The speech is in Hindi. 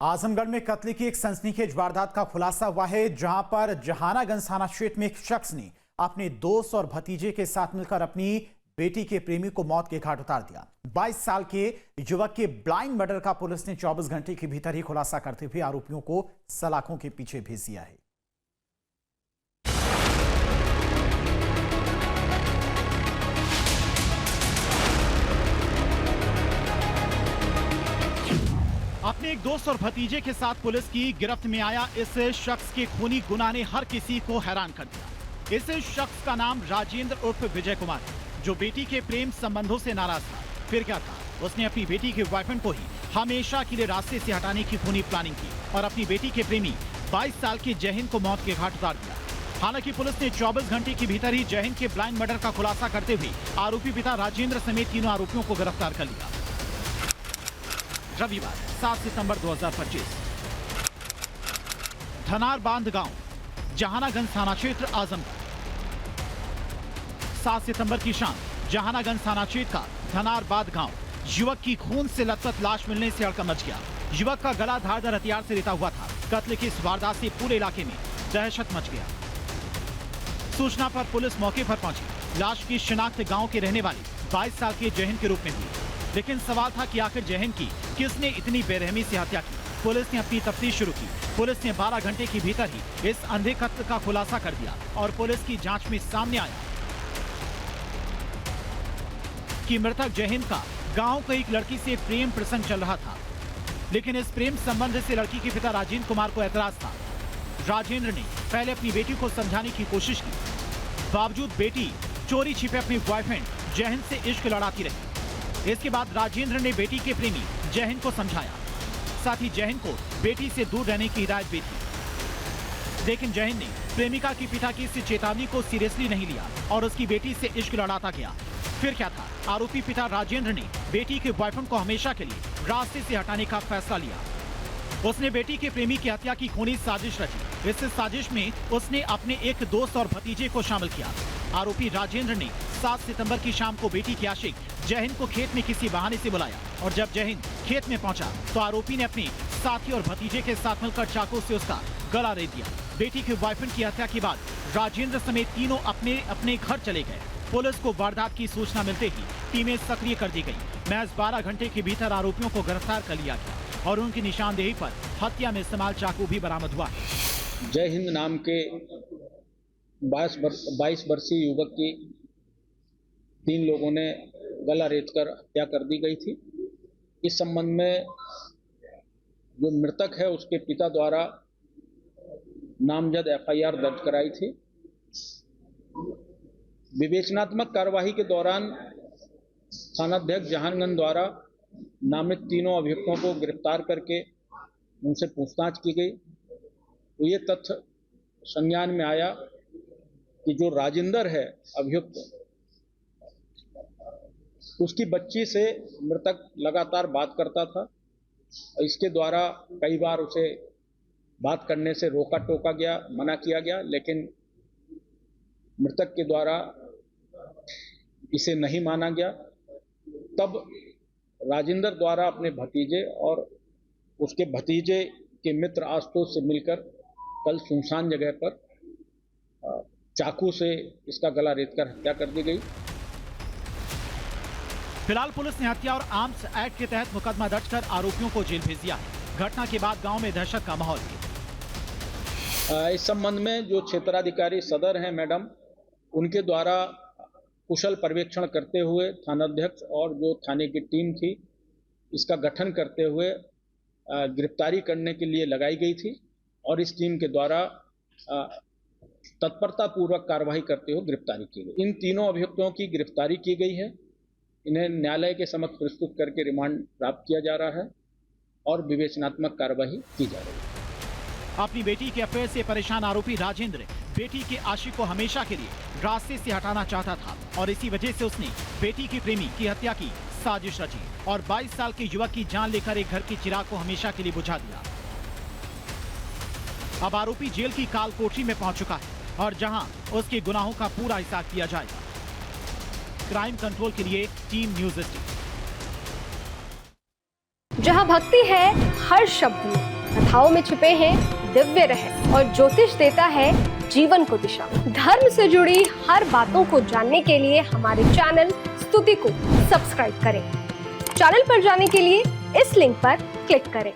आजमगढ़ में कत्ल की एक सनसनीखेज वारदात का खुलासा हुआ है, जहां पर जहानागंज थाना क्षेत्र में एक शख्स ने अपने दोस्त और भतीजे के साथ मिलकर अपनी बेटी के प्रेमी को मौत के घाट उतार दिया। 22 साल के युवक के ब्लाइंड मर्डर का पुलिस ने 24 घंटे के भीतर ही खुलासा करते हुए आरोपियों को सलाखों के पीछे भेज दिया है। अपने एक दोस्त और भतीजे के साथ पुलिस की गिरफ्त में आया इस शख्स के खूनी गुनाह ने हर किसी को हैरान कर दिया। इस शख्स का नाम राजेंद्र उर्फ विजय कुमार है, जो बेटी के प्रेम संबंधों से नाराज था। फिर क्या था, उसने अपनी बेटी के बॉयफ्रेंड को ही हमेशा के लिए रास्ते से हटाने की खूनी प्लानिंग की और अपनी बेटी के प्रेमी 22 साल के जयहिंद को मौत के घाट उतार दिया। हालांकि पुलिस ने 24 घंटे के भीतर ही जयहिंद के ब्लाइंड मर्डर का खुलासा करते हुए आरोपी पिता राजेंद्र समेत तीनों आरोपियों को गिरफ्तार कर लिया। रविवार 7 सितंबर 2025 धनार बांध गांव, जहानागंज थाना क्षेत्र, आजमगढ़। 7 सितंबर की शाम जहानागंज थाना क्षेत्र का धनार बांध गांव, युवक की खून से लथपथ लाश मिलने से हड़कंप मच गया। युवक का गला धारदार हथियार से रिता हुआ था। कत्ल की इस वारदात से पूरे इलाके में दहशत मच गया। सूचना पर पुलिस मौके पर पहुंची। लाश की शिनाख्त गांव के रहने वाले 22 साल के जयहिंद के रूप में हुई, लेकिन सवाल था कि आखिर जयहिंद की किसने इतनी बेरहमी से हत्या की। पुलिस ने अपनी तफ्तीश शुरू की। पुलिस ने 12 घंटे के भीतर ही इस अंधे कत्ल का खुलासा कर दिया और पुलिस की जांच में सामने आया कि मृतक जयहिंद का गांव की एक लड़की से प्रेम प्रसंग चल रहा था, लेकिन इस प्रेम संबंध से लड़की के पिता राजेंद्र कुमार को ऐतराज था। राजेंद्र ने पहले अपनी बेटी को समझाने की कोशिश की, बावजूद बेटी चोरी छिपे अपने बॉयफ्रेंड जयहिंद से इश्क लड़ाती रही। इसके बाद राजेंद्र ने बेटी के प्रेमी जयहिंद को समझाया, साथ ही जयहिंद को बेटी से दूर रहने की हिदायत भी दी, लेकिन जयहिंद ने प्रेमिका के पिता की इस चेतावनी को सीरियसली नहीं लिया और उसकी बेटी से इश्क लड़ाता गया। फिर क्या था, आरोपी पिता राजेंद्र ने बेटी के बॉयफ्रेंड को हमेशा के लिए रास्ते से हटाने का फैसला लिया। उसने बेटी के प्रेमी की हत्या की खूनी साजिश रची। इस साजिश में उसने अपने एक दोस्त और भतीजे को शामिल किया। आरोपी राजेंद्र ने 7 सितंबर की शाम को बेटी के आशिक जयहिंद को खेत में किसी बहाने से बुलाया और जब जयहिंद खेत में पहुंचा तो आरोपी ने अपने साथी और भतीजे के साथ मिलकर चाकू से उसका गला रेत दिया। बेटी के बॉयफ्रेंड की हत्या के बाद राजेंद्र समेत तीनों अपने अपने घर चले गए। पुलिस को वारदात की सूचना मिलते ही टीमें सक्रिय कर दी गई। महज 12 घंटे के भीतर आरोपियों को गिरफ्तार कर लिया गया और उनकी निशानदेही पर हत्या में इस्तेमाल चाकू भी बरामद हुआ है। जयहिंद नाम के 22 वर्षीय युवक की 3 लोगों ने गला रेतकर हत्या कर दी गई थी। इस संबंध में जो मृतक है उसके पिता द्वारा नामजद FIR दर्ज कराई थी। विवेचनात्मक कार्यवाही के दौरान थानाध्यक्ष जहानागंज द्वारा नामित तीनों अभियुक्तों को गिरफ्तार करके उनसे पूछताछ की गई तो ये तथ्य संज्ञान में आया कि जो राजेंद्र है अभियुक्त, उसकी बच्ची से मृतक लगातार बात करता था। इसके द्वारा कई बार उसे बात करने से रोका टोका गया, मना किया गया, लेकिन मृतक के द्वारा इसे नहीं माना गया। तब राजेंद्र द्वारा अपने भतीजे और उसके भतीजे के मित्र आशुतोष से मिलकर कल सुनसान जगह पर चाकू से इसका गला रेतकर हत्या कर दी गई। फिलहाल पुलिस ने हत्या और आर्म्स एक्ट के तहत मुकदमा दर्ज कर आरोपियों को जेल भेज दिया है। घटना के बाद गांव में दहशत का माहौल है। इस संबंध में जो क्षेत्राधिकारी सदर हैं मैडम, उनके द्वारा कुशल पर्यवेक्षण करते हुए थानाध्यक्ष और जो थाने की टीम थी, इसका गठन करते हुए गिरफ्तारी करने के लिए लगाई गई थी और इस टीम के द्वारा तत्परता पूर्वक कार्रवाई करते हुए गिरफ्तारी की गई। इन तीनों अभियुक्तों की गिरफ्तारी की गई है। इन्हें न्यायालय के समक्ष प्रस्तुत करके रिमांड प्राप्त किया जा रहा है और विवेचनात्मक कार्यवाही की जा रही है। अपनी बेटी के अफेयर से परेशान आरोपी राजेंद्र बेटी के आशिक को हमेशा के लिए रास्ते से हटाना चाहता था और इसी वजह से उसने बेटी की प्रेमी की हत्या की साजिश रची और 22 साल के युवक की जान लेकर एक घर के चिराग को हमेशा के लिए बुझा दिया। अब आरोपी जेल की काल कोठरी में पहुंच चुका है और जहां उसके गुनाहों का पूरा हिसाब किया जाएगा। क्राइम कंट्रोल के लिए टीम न्यूज़ 18। जहां भक्ति है हर शब्द में, कथाओं में छिपे हैं दिव्य रहस्य और ज्योतिष देता है जीवन को दिशा। धर्म से जुड़ी हर बातों को जानने के लिए हमारे चैनल स्तुति को सब्सक्राइब करें। चैनल पर जाने के लिए इस लिंक पर क्लिक करें।